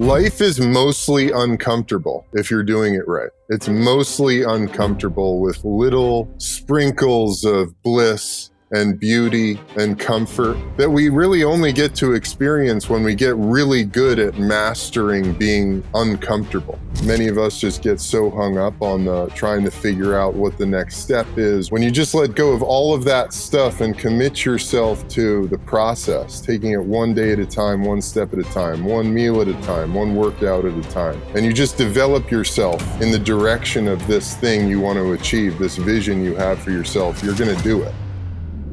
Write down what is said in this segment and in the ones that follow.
Life is mostly uncomfortable if you're doing it right. It's mostly uncomfortable with little sprinkles of bliss and beauty and comfort that we really only get to experience when we get really good at mastering being uncomfortable. Many of us just get so hung up on trying to figure out what the next step is. When you just let go of all of that stuff and commit yourself to the process, taking it one day at a time, one step at a time, one meal at a time, one workout at a time, and you just develop yourself in the direction of this thing you want to achieve, this vision you have for yourself, you're going to do it.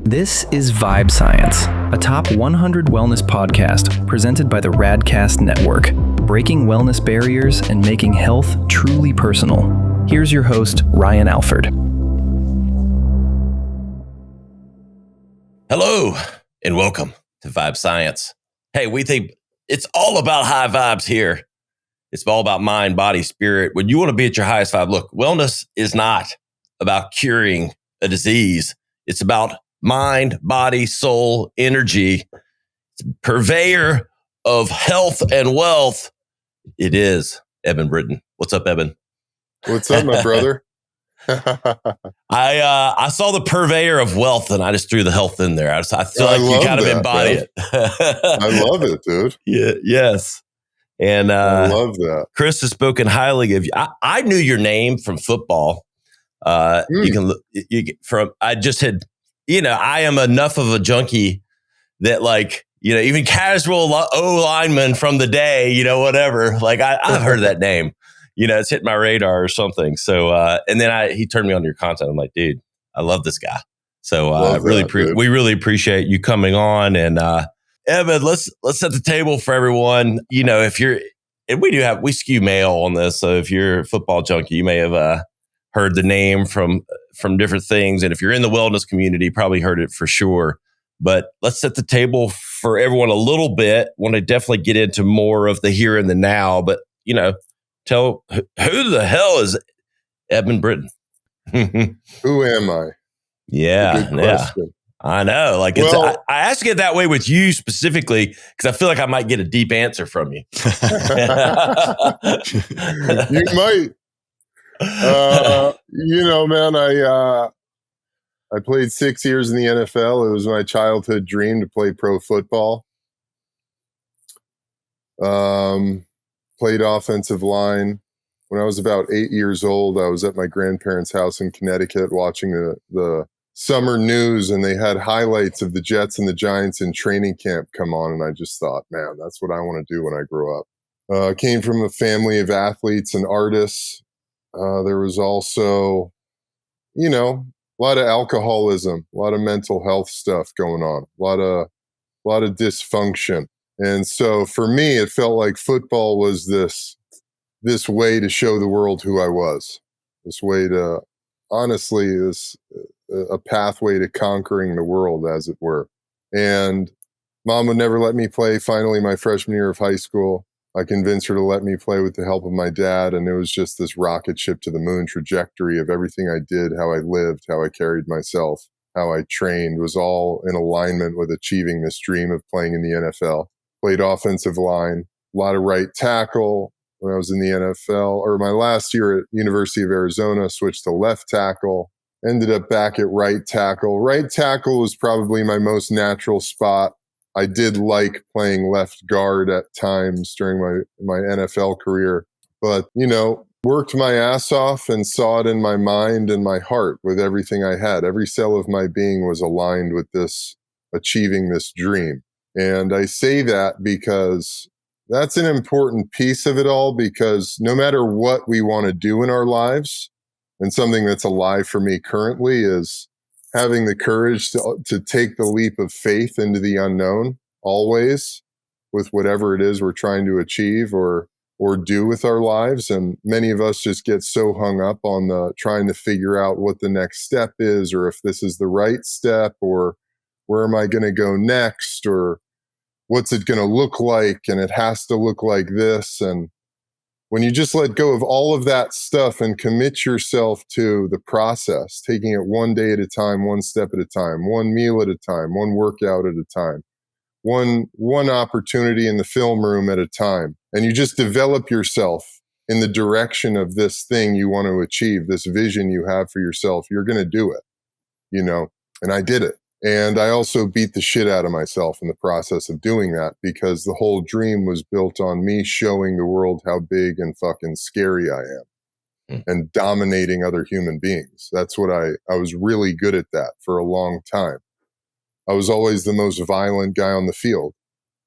This is Vibe Science, a top 100 wellness podcast presented by the Radcast Network, breaking wellness barriers and making health truly personal. Here's your host, Ryan Alford. Hello, and welcome to Vibe Science. Hey, we think it's all about high vibes here. It's all about mind, body, spirit. When you want to be at your highest vibe, look, wellness is not about curing a disease. It's about mind, body, soul, energy, purveyor of health and wealth. It is Evan Britton. What's up, Eben? What's up, my brother? I saw the purveyor of wealth and I just threw the health in there. I feel like you kind of embody it. I love it, dude. Yeah, yes. And I love that. Chris has spoken highly of you. I knew your name from football. I just had, I am enough of a junkie that even casual lineman from the day, whatever, I've heard that name, it's hit my radar or something. So, and then he turned me on to your content. I'm like, dude, I love this guy. So we really appreciate you coming on. And Evan, let's set the table for everyone. We skew male on this. So if you're a football junkie, you may have heard the name from different things. And if you're in the wellness community, probably heard it for sure. But let's set the table for everyone a little bit. Want to definitely get into more of the here and the now. But, tell who the hell is Evan Britton? Who am I? Yeah. I know. I ask it that way with you specifically because I feel like I might get a deep answer from you. You might. Man, I played 6 years in the NFL. It was my childhood dream to play pro football. Played offensive line. When I was about 8 years old, I was at my grandparents' house in Connecticut watching the summer news, and they had highlights of the Jets and the Giants in training camp come on, and I just thought, man, that's what I want to do when I grow up. Came from a family of athletes and artists. There was also, a lot of alcoholism, a lot of mental health stuff going on, a lot of dysfunction. And so for me, it felt like football was this way to show the world who I was, this way to, honestly, a pathway to conquering the world, as it were. And Mom would never let me play. Finally, my freshman year of high school, I convinced her to let me play with the help of my dad. And it was just this rocket ship to the moon trajectory of everything I did, how I lived, how I carried myself, how I trained was all in alignment with achieving this dream of playing in the NFL. Played offensive line, a lot of right tackle when I was in the NFL, or my last year at University of Arizona, switched to left tackle, ended up back at right tackle. Right tackle was probably my most natural spot. I did like playing left guard at times during my NFL career, but, worked my ass off and saw it in my mind and my heart with everything I had. Every cell of my being was aligned with achieving this dream. And I say that because that's an important piece of it all, because no matter what we want to do in our lives, and something that's alive for me currently is having the courage to take the leap of faith into the unknown, always, with whatever it is we're trying to achieve or do with our lives. And many of us just get so hung up on trying to figure out what the next step is, or if this is the right step, or where am I going to go next, or what's it going to look like, and it has to look like this. And when you just let go of all of that stuff and commit yourself to the process, taking it one day at a time, one step at a time, one meal at a time, one workout at a time, one opportunity in the film room at a time. And you just develop yourself in the direction of this thing you want to achieve, this vision you have for yourself. You're going to do it, you know, and I did it. And I also beat the shit out of myself in the process of doing that, because the whole dream was built on me showing the world how big and fucking scary I am and dominating other human beings. That's what I was really good at that for a long time. I was always the most violent guy on the field.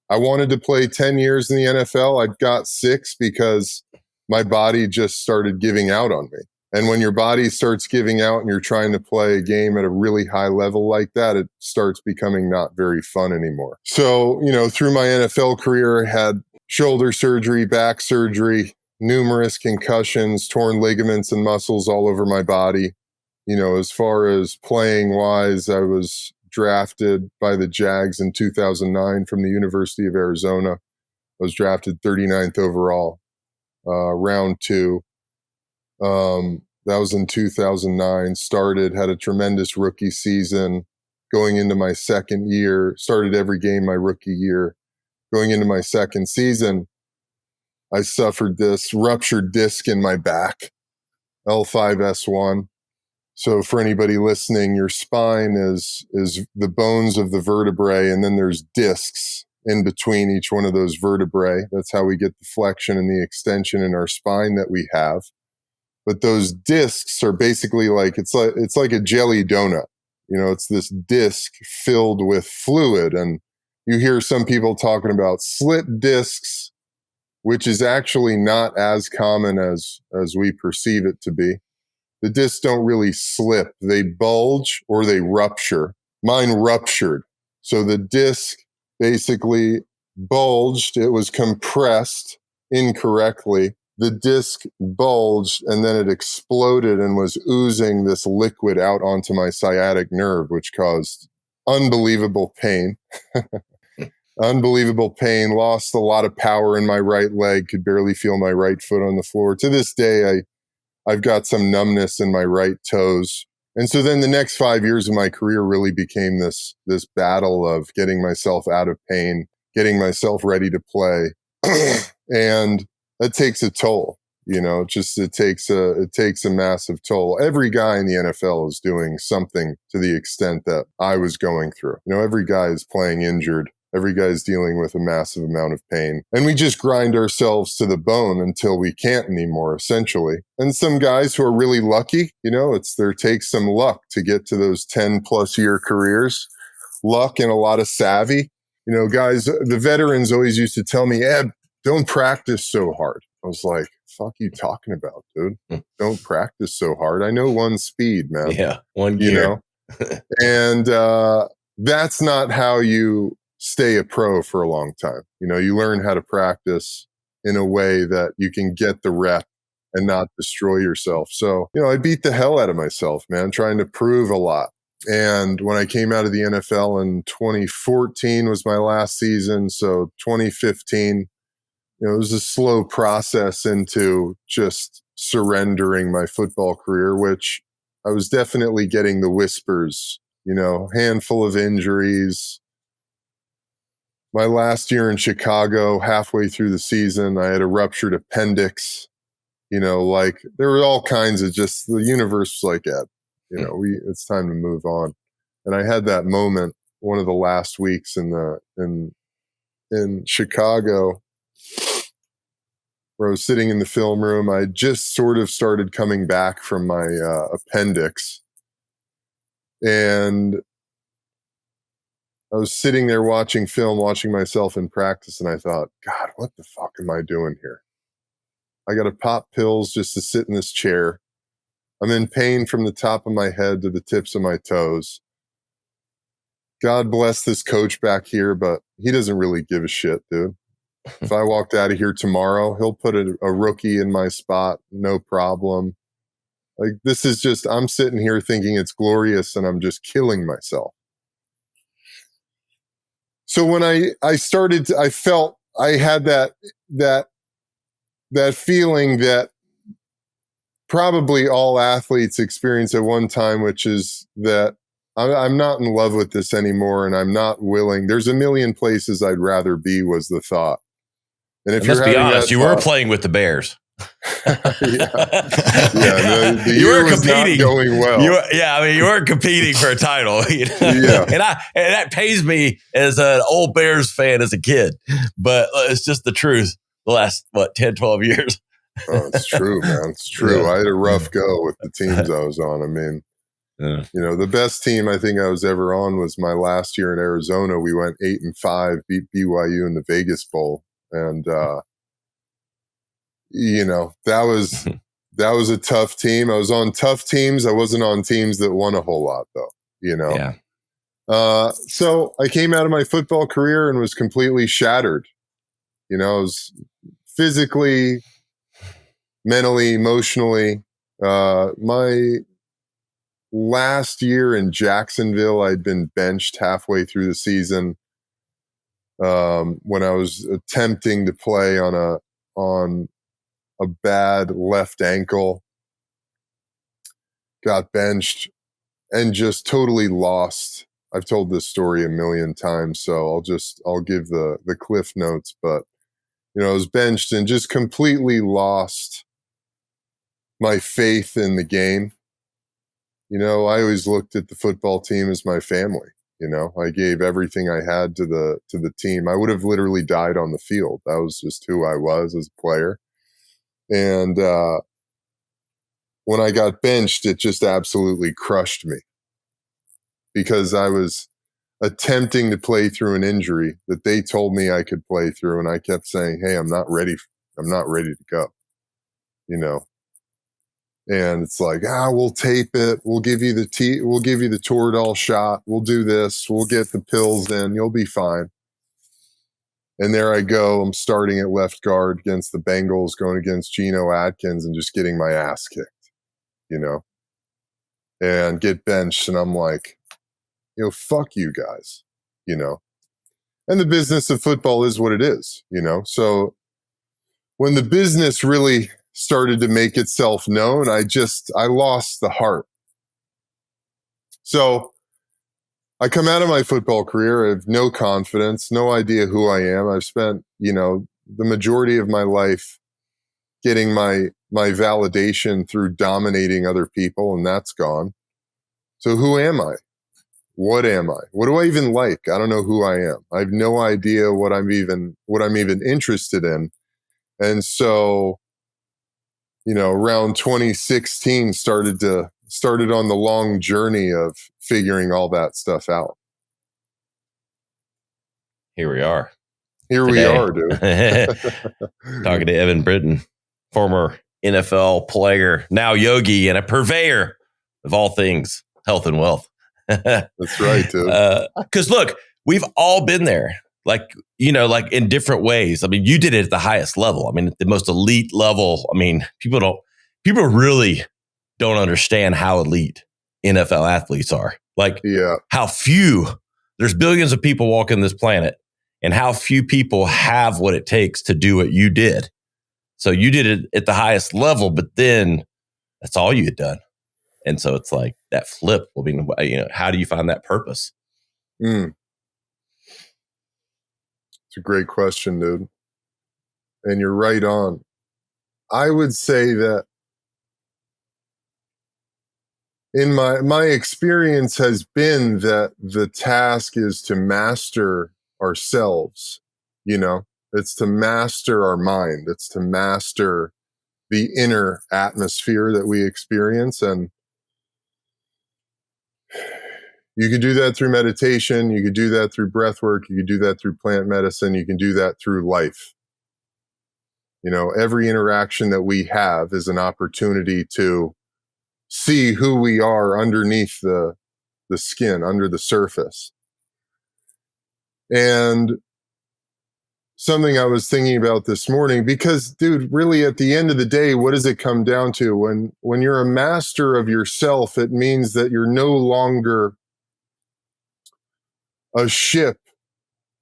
I wanted to play 10 years in the NFL. I got 6 because my body just started giving out on me. And when your body starts giving out and you're trying to play a game at a really high level like that, it starts becoming not very fun anymore. So, you know, through my NFL career, I had shoulder surgery, back surgery, numerous concussions, torn ligaments and muscles all over my body. You know, as far as playing wise, I was drafted by the Jags in 2009 from the University of Arizona. I was drafted 39th overall, round 2. That was in 2009. Had a tremendous rookie season. Going into my second year, started every game my rookie year. Going into my second season, I suffered this ruptured disc in my back, L5S1. So for anybody listening, your spine is the bones of the vertebrae, and then there's discs in between each one of those vertebrae. That's how we get the flexion and the extension in our spine that we have. But those discs are basically it's like a jelly donut. You know, it's this disc filled with fluid, and you hear some people talking about slit discs, which is actually not as common as we perceive it to be. The discs don't really slip. They bulge or they rupture. Mine ruptured. So the disc basically bulged. It was compressed incorrectly. The disc bulged and then it exploded and was oozing this liquid out onto my sciatic nerve, which caused unbelievable pain. Unbelievable pain. Lost a lot of power in my right leg. Could barely feel my right foot on the floor. To this day, I've got some numbness in my right toes. And so then the next 5 years of my career really became this battle of getting myself out of pain, getting myself ready to play. And that takes a toll, you know, it takes a massive toll. Every guy in the NFL is doing something to the extent that I was going through. You know, every guy is playing injured. Every guy's dealing with a massive amount of pain. And we just grind ourselves to the bone until we can't anymore, essentially. And some guys who are really lucky, you know, there takes some luck to get to those 10 plus year careers. Luck and a lot of savvy. You know, guys, the veterans always used to tell me, Eb, don't practice so hard. I was like, fuck you talking about, dude? Don't practice so hard. I know one speed, man. Yeah, one gear. You know? And that's not how you stay a pro for a long time. You know, you learn how to practice in a way that you can get the rep and not destroy yourself. So, you know, I beat the hell out of myself, man, trying to prove a lot. And when I came out of the NFL in 2014 was my last season. So 2015, you know, it was a slow process into just surrendering my football career, which I was definitely getting the whispers, you know, handful of injuries. My last year in Chicago, halfway through the season, I had a ruptured appendix. You know, like there were all kinds of just the universe was like, Ed, you know, it's time to move on. And I had that moment one of the last weeks in Chicago where I was sitting in the film room. I just sort of started coming back from my appendix, and I was sitting there watching film, watching myself in practice, and I thought, God, what the fuck am I doing here? I got to pop pills just to sit in this chair. I'm in pain from the top of my head to the tips of my toes. God bless this coach back here, but he doesn't really give a shit, dude. If I walked out of here tomorrow, he'll put a rookie in my spot, no problem. Like, this is just, I'm sitting here thinking it's glorious and I'm just killing myself. So when I started, I felt I had that feeling that probably all athletes experience at one time, which is that I'm not in love with this anymore, and I'm not willing. There's a million places I'd rather be, was the thought. And if And you're let's be having honest, that you were thought, playing with the Bears. the You year were was not competing. going well. You weren't competing for a title. You know? Yeah. and that pays me as an old Bears fan as a kid, but it's just the truth. The last 10, 12 years. Oh, it's true, man. It's true. Yeah. I had a rough go with the teams I was on. I mean, the best team I think I was ever on was my last year in Arizona. We went 8-5, beat BYU in the Vegas Bowl, and that was a tough team. I was on tough teams. I wasn't on teams that won a whole lot, though. Yeah. So I came out of my football career and was completely shattered. I was physically, mentally, emotionally. My last year in Jacksonville, I'd been benched halfway through the season when I was attempting to play on a bad left ankle. Got benched and just totally lost. I've told this story a million times, so I'll give the cliff notes. But I was benched and just completely lost my faith in the game. I always looked at the football team as my family. I gave everything I had to the team. I would have literally died on the field. That was just who I was as a player. And when I got benched, it just absolutely crushed me because I was attempting to play through an injury that they told me I could play through, and I kept saying, "Hey, I'm not ready to go." And it's like, we'll tape it. We'll give you the Toradol shot. We'll do this. We'll get the pills in. You'll be fine. And there I go. I'm starting at left guard against the Bengals, going against Geno Atkins, and just getting my ass kicked, and get benched. And I'm like, fuck you guys, And the business of football is what it is, So when the business really started to make itself known, I lost the heart. So I come out of my football career, I have no confidence, no idea who I am. I've spent, the majority of my life getting my validation through dominating other people, and that's gone. So who am I? What am I? What do I even like? I don't know who I am. I have no idea what I'm even interested in. And so, around 2016 started on the long journey of figuring all that stuff out. Here we are. We are, dude. Talking to Evan Britton, former NFL player, now yogi, and a purveyor of all things health and wealth. That's right, dude. Because look, we've all been there, like in different ways. I mean, you did it at the highest level. I mean, at the most elite level. I mean, people really don't understand how elite NFL athletes are. Like, how few, there's billions of people walking this planet, and how few people have what it takes to do what you did. So you did it at the highest level, but then that's all you had done. And so it's like that flip. I mean, how do you find that purpose? It's a great question, dude. And you're right on. I would say that in my experience has been that the task is to master ourselves. It's to master our mind. It's to master the inner atmosphere that we experience. And you can do that through meditation. You can do that through breath work. You can do that through plant medicine. You can do that through life. Every interaction that we have is an opportunity to see who we are underneath the skin, under the surface. And something I was thinking about this morning, because, dude, really at the end of the day, what does it come down to? When you're a master of yourself, it means that you're no longer a ship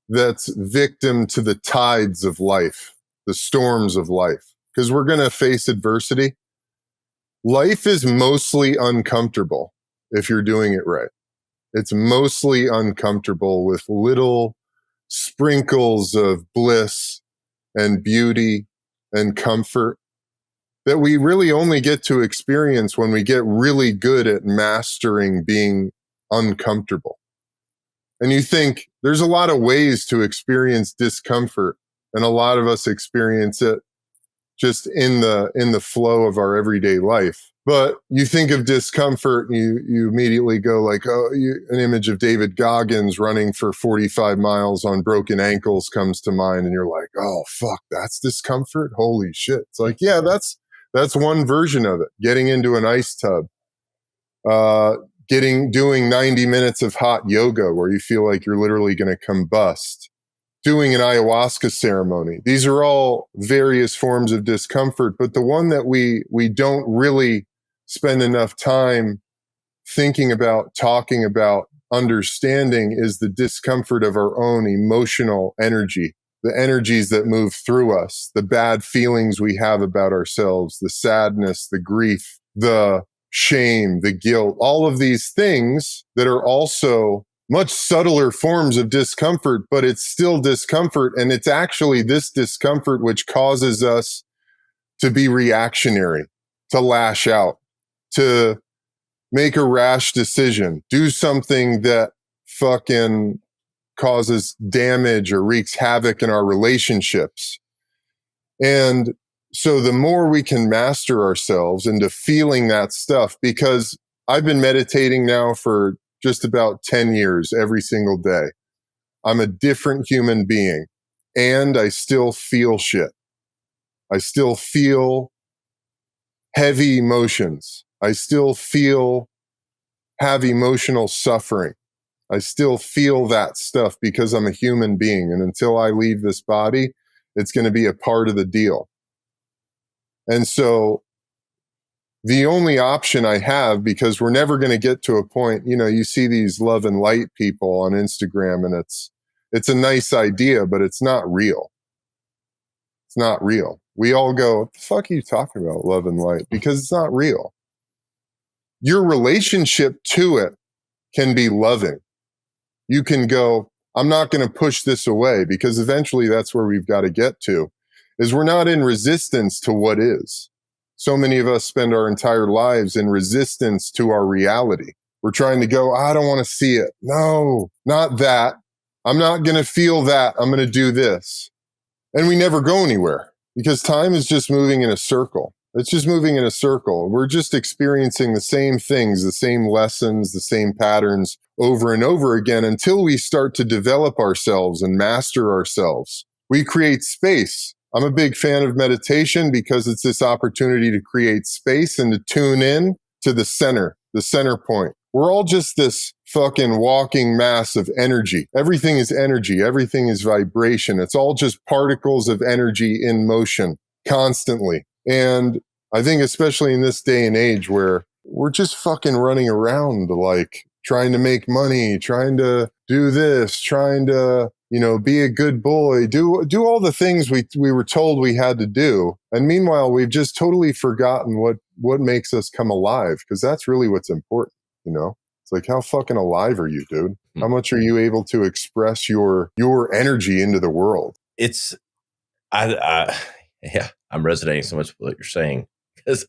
that's victim to the tides of life, the storms of life, because we're going to face adversity. Life is mostly uncomfortable if you're doing it right. It's mostly uncomfortable with little sprinkles of bliss and beauty and comfort that we really only get to experience when we get really good at mastering being uncomfortable. And you think there's a lot of ways to experience discomfort, and a lot of us experience it just in the flow of our everyday life. But you think of discomfort and you immediately go like, an image of David Goggins running for 45 miles on broken ankles comes to mind. And you're like, oh, fuck, that's discomfort? Holy shit. It's like, yeah, that's one version of it. Getting into an ice tub, doing 90 minutes of hot yoga where you feel like you're literally going to combust, doing an ayahuasca ceremony. These are all various forms of discomfort, but the one that we don't really spend enough time thinking about, talking about, understanding is the discomfort of our own emotional energy, the energies that move through us, the bad feelings we have about ourselves, the sadness, the grief, the shame, the guilt, all of these things that are also much subtler forms of discomfort, but it's still discomfort. And it's actually this discomfort which causes us to be reactionary, to lash out, to make a rash decision, do something that fucking causes damage or wreaks havoc in our relationships. And so the more we can master ourselves into feeling that stuff, because I've been meditating now for just about 10 years, every single day. I'm a different human being, and I still feel shit. I still feel heavy emotions. I still have emotional suffering. I still feel that stuff because I'm a human being. And until I leave this body, it's going to be a part of the deal. And so the only option I have, because we're never going to get to a point, you see these love and light people on Instagram, and it's a nice idea, but it's not real. It's not real. We all go, what the fuck are you talking about, love and light? Because it's not real. Your relationship to it can be loving. You can go, I'm not going to push this away, because eventually that's where we've got to get to, is we're not in resistance to what is. So many of us spend our entire lives in resistance to our reality. We're trying to go, I don't want to see it. No, not that. I'm not going to feel that. I'm going to do this. And we never go anywhere, because time is just moving in a circle. It's just moving in a circle. We're just experiencing the same things, the same lessons, the same patterns over and over again until we start to develop ourselves and master ourselves. We create space. I'm a big fan of meditation because it's this opportunity to create space and to tune in to the center point. We're all just this fucking walking mass of energy. Everything is energy. Everything is vibration. It's all just particles of energy in motion constantly. And I think especially in this day and age where we're just fucking running around like trying to make money, trying to do this, trying to, be a good boy, do all the things we were told we had to do. And meanwhile, we've just totally forgotten what makes us come alive, because that's really what's important, It's like, how fucking alive are you, dude? How much are you able to express your energy into the world? I'm resonating so much with what you're saying, because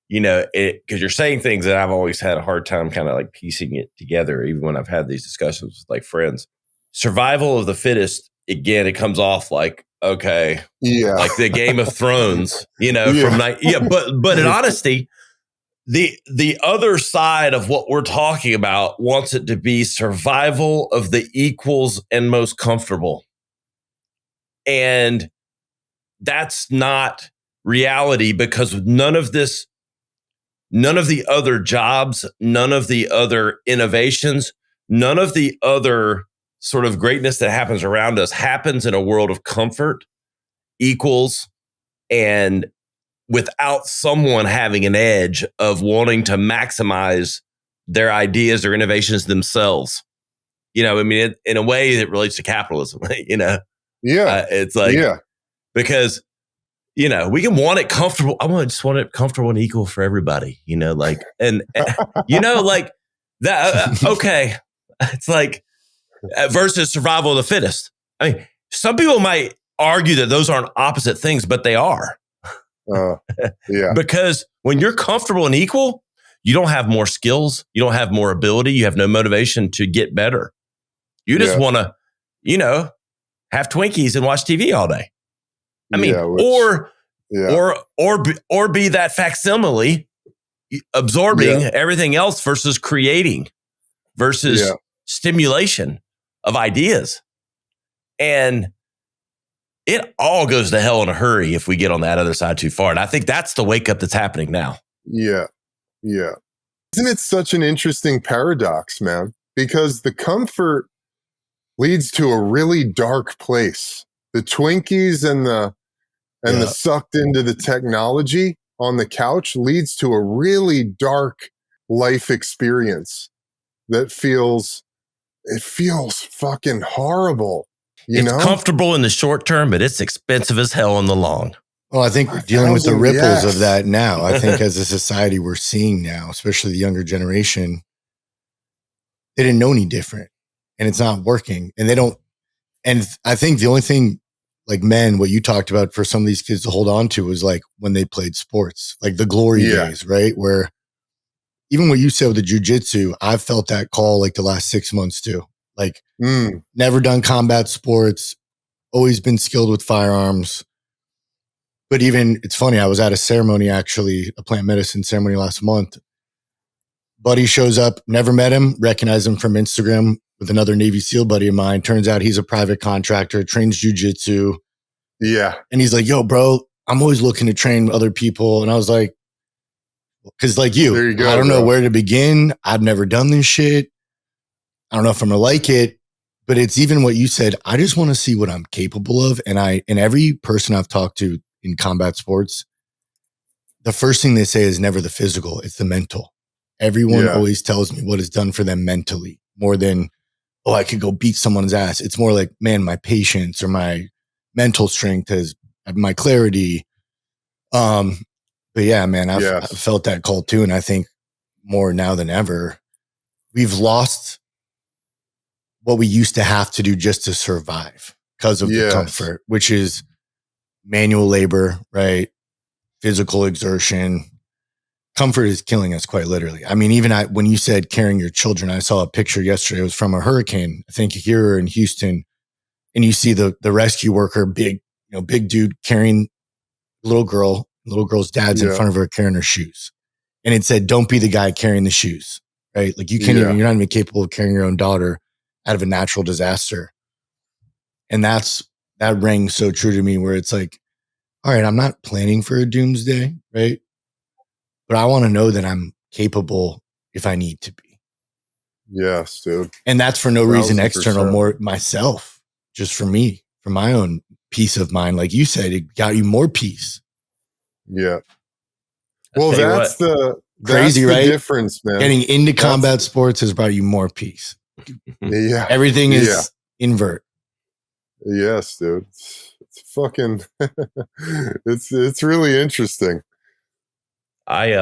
you're saying things that I've always had a hard time kind of like piecing it together, even when I've had these discussions with like friends. Survival of the fittest, again, it comes off like, okay, yeah, like the Game of Thrones, yeah. But in honesty, the other side of what we're talking about wants it to be survival of the equals and most comfortable. And that's not reality, because none of the other jobs, none of the other innovations, none of the other sort of greatness that happens around us happens in a world of comfort, equals, and without someone having an edge of wanting to maximize their ideas or innovations themselves. In a way that relates to capitalism, Yeah. It's like, yeah. Because, we can want it comfortable. Just want it comfortable and equal for everybody, like that. Okay. It's like versus survival of the fittest. I mean, some people might argue that those aren't opposite things, but they are. Yeah. Because when you're comfortable and equal, you don't have more skills. You don't have more ability. You have no motivation to get better. You just want to, have Twinkies and watch TV all day. I mean, or be that facsimile, absorbing everything else versus creating, versus stimulation of ideas. And it all goes to hell in a hurry if we get on that other side too far. And I think that's the wake up that's happening now. Yeah. Yeah. Isn't it such an interesting paradox, man? Because the comfort leads to a really dark place. The Twinkies and the sucked into the technology on the couch leads to a really dark life experience that feels fucking horrible. It's comfortable in the short term, but it's expensive as hell in the long. Well, I think we're dealing with the ripples of that now. I think as a society we're seeing now, especially the younger generation, they didn't know any different and it's not working. And they don't. And I think the only thing like men, what you talked about for some of these kids to hold on to was like when they played sports, like the glory days, right? Where even what you said with the jujitsu, I've felt that call like the last 6 months too. Like never done combat sports, always been skilled with firearms. But even, it's funny, I was at a ceremony, actually, a plant medicine ceremony last month. Buddy shows up, never met him, recognized him from Instagram with another Navy SEAL buddy of mine. Turns out he's a private contractor, trains jujitsu. Yeah. And he's like, yo, bro, I'm always looking to train other people. And I was like, because like you go, I don't know where to begin. I've never done this shit. I don't know if I'm going to like it. But it's even what you said. I just want to see what I'm capable of. And every person I've talked to in combat sports, the first thing they say is never the physical, it's the mental. Everyone always tells me what is done for them mentally more than, oh, I could go beat someone's ass. It's more like, man, my patience or my mental strength has my clarity. But yeah, man, I've felt that call too. And I think more now than ever, we've lost what we used to have to do just to survive because of the comfort, which is manual labor, right? Physical exertion. Comfort is killing us quite literally. I mean, even when you said carrying your children, I saw a picture yesterday. It was from a hurricane, I think here in Houston. And you see the rescue worker, big dude carrying little girl's dad's in front of her carrying her shoes. And it said, don't be the guy carrying the shoes, right? Like you're not even capable of carrying your own daughter out of a natural disaster. And that rang so true to me where it's like, all right, I'm not planning for a doomsday, right? But I want to know that I'm capable if I need to be. Yes, dude. And that's for no reason external, more myself, just for me, for my own peace of mind. Like you said, it got you more peace. Yeah. Well, that's the crazy, right? Difference, man. Getting into combat sports has brought you more peace. Yeah. Everything is invert. Yes, dude. It's fucking it's really interesting. I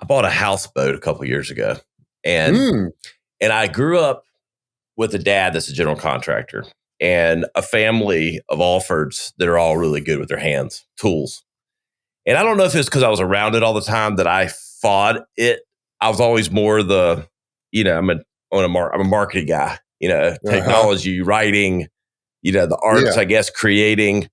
bought a houseboat a couple years ago, and I grew up with a dad that's a general contractor and a family of Alfords that are all really good with their hands, tools. And I don't know if it's because I was around it all the time that I fought it. I was always more I'm a marketing guy, technology, writing, the arts, I guess, creating.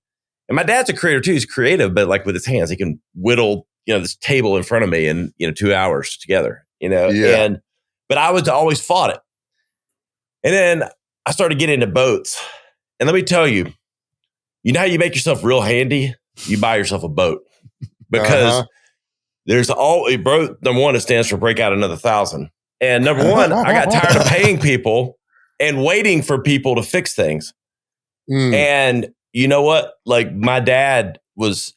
And my dad's a creator too. He's creative, but like with his hands, he can whittle, this table in front of me in, 2 hours together, but I was always fought it. And then I started getting into boats. And let me tell you, how you make yourself real handy? You buy yourself a boat because there's number one, it stands for break out another 1,000. And number one, I got tired of paying people and waiting for people to fix things. And you know what? Like my dad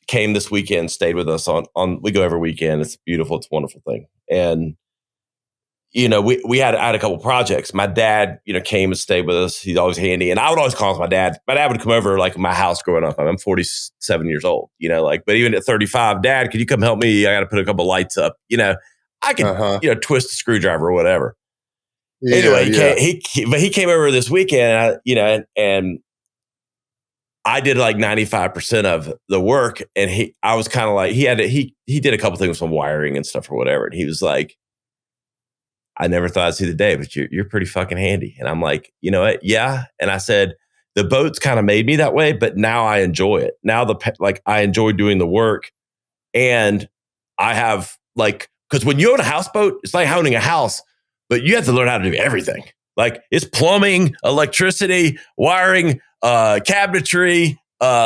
came this weekend, stayed with us on we go every weekend. It's beautiful. It's a wonderful thing. And, we had a couple projects. My dad, came and stayed with us. He's always handy. And I would always call him my dad. My dad would come over like my house growing up. I'm 47 years old, but even at 35, Dad, could you come help me? I got to put a couple lights up. I could, twist a screwdriver or whatever. Anyway, he came over this weekend, and I did like 95% of the work, and I was kind of like, he did a couple things with some wiring and stuff or whatever, and he was like, I never thought I'd see the day, but you're pretty fucking handy. And I'm like, you know what? Yeah. And I said, the boats kind of made me that way, but now I enjoy it. Now I enjoy doing the work, and I have because when you own a houseboat, it's like owning a house, but you have to learn how to do everything. Like it's plumbing, electricity, wiring, cabinetry,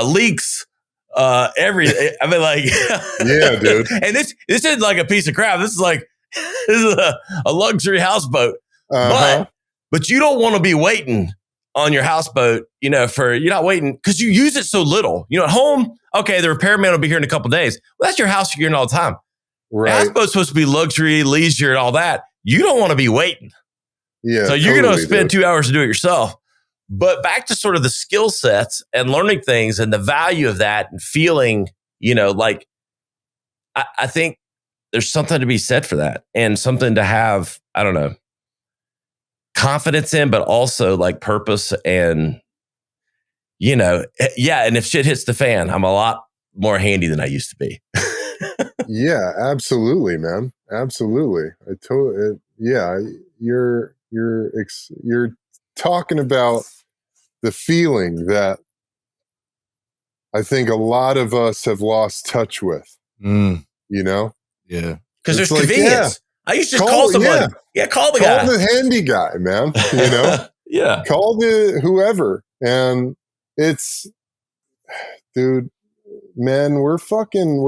leaks, everything. I mean, like, yeah, dude. And this isn't like a piece of crap. This is a luxury houseboat. But you don't want to be waiting on your houseboat, you're not waiting because you use it so little. At home, okay, the repairman will be here in a couple of days. Well, that's your house you're in all the time. Right. The houseboat's supposed to be luxury, leisure, and all that. You don't want to be waiting. Yeah. So you're going to spend 2 hours to do it yourself. But back to sort of the skill sets and learning things and the value of that and feeling, I think there's something to be said for that and something to have, I don't know, confidence in, but also like purpose and, and if shit hits the fan, I'm a lot more handy than I used to be. Yeah, absolutely, man. Absolutely. You're talking about the feeling that I think a lot of us have lost touch with, Yeah. Because there's convenience. I used to just call someone. Yeah, call the guy. Call the handy guy, man. Yeah. Call the whoever. And it's, dude, man, we're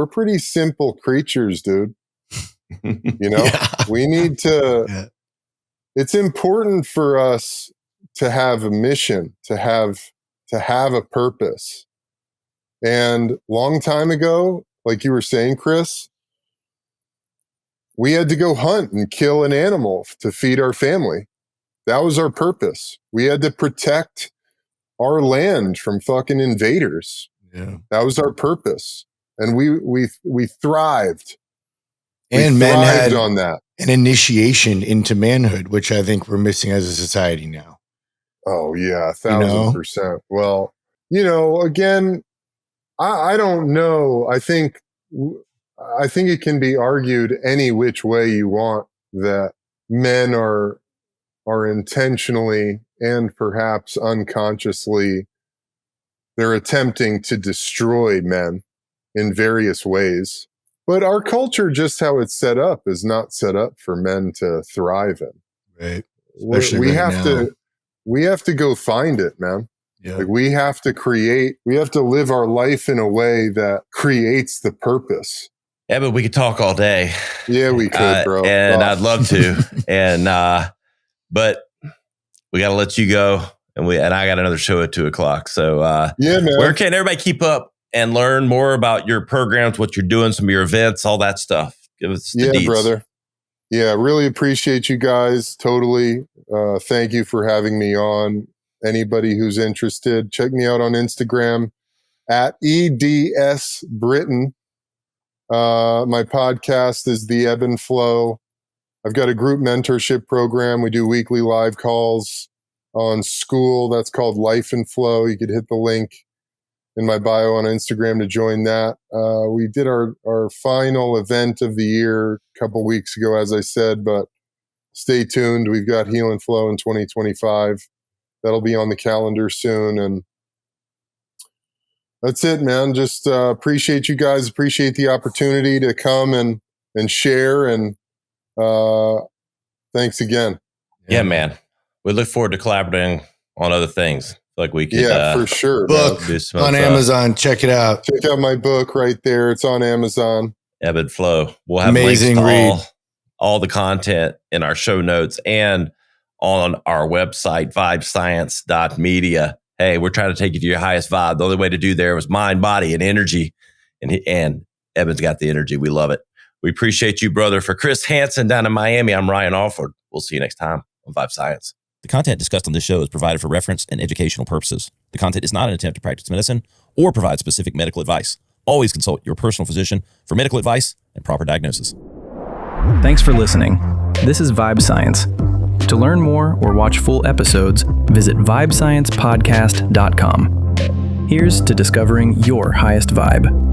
pretty simple creatures, dude. We need to, it's important for us to have a mission, to have a purpose. And long time ago, like you were saying, Chris, we had to go hunt and kill an animal to feed our family. That was our purpose. We had to protect our land from fucking invaders. Yeah. That was our purpose. And we thrived. And men had on that. An initiation into manhood, which I think we're missing as a society now. Oh yeah, 1,000%. Well, again, I don't know. I think it can be argued any which way you want that men are intentionally and perhaps unconsciously, they're attempting to destroy men in various ways. But our culture, just how it's set up, is not set up for men to thrive in. Right. We have to go find it, man. Yeah. Like we have to live our life in a way that creates the purpose. Yeah, but we could talk all day. Yeah, we could, bro. And I'd love to. But we got to let you go. And I got another show at 2:00. So yeah, man. Where can everybody keep up and learn more about your programs, what you're doing, some of your events, all that stuff? Give us the deets. Brother. Yeah, really appreciate you guys. Totally. Thank you for having me on. Anybody who's interested, check me out on Instagram at EDS Britton. My podcast is The Ebb and Flow. I've got a group mentorship program. We do weekly live calls on school. That's called Life and Flow. You could hit the link in my bio on Instagram to join that. We did our final event of the year a couple weeks ago, as I said, but stay tuned. We've got Heal and Flow in 2025. That'll be on the calendar soon. And that's it, man. Just appreciate you guys. Appreciate the opportunity to come and share. And thanks again. Yeah, man. We look forward to collaborating on other things. Like we could, for sure. Book on Amazon. Check it out. Check out my book right there. It's on Amazon. Ebb and Flow. We'll have amazing links to all the content in our show notes and on our website, vibescience.media. Hey, we're trying to take you to your highest vibe. The only way to do there was mind, body, and energy. And Evan's got the energy. We love it. We appreciate you, brother. For Chris Hansen down in Miami, I'm Ryan Alford. We'll see you next time on Vibe Science. The content discussed on this show is provided for reference and educational purposes. The content is not an attempt to practice medicine or provide specific medical advice. Always consult your personal physician for medical advice and proper diagnosis. Thanks for listening. This is Vibe Science. To learn more or watch full episodes, visit vibesciencepodcast.com. Here's to discovering your highest vibe.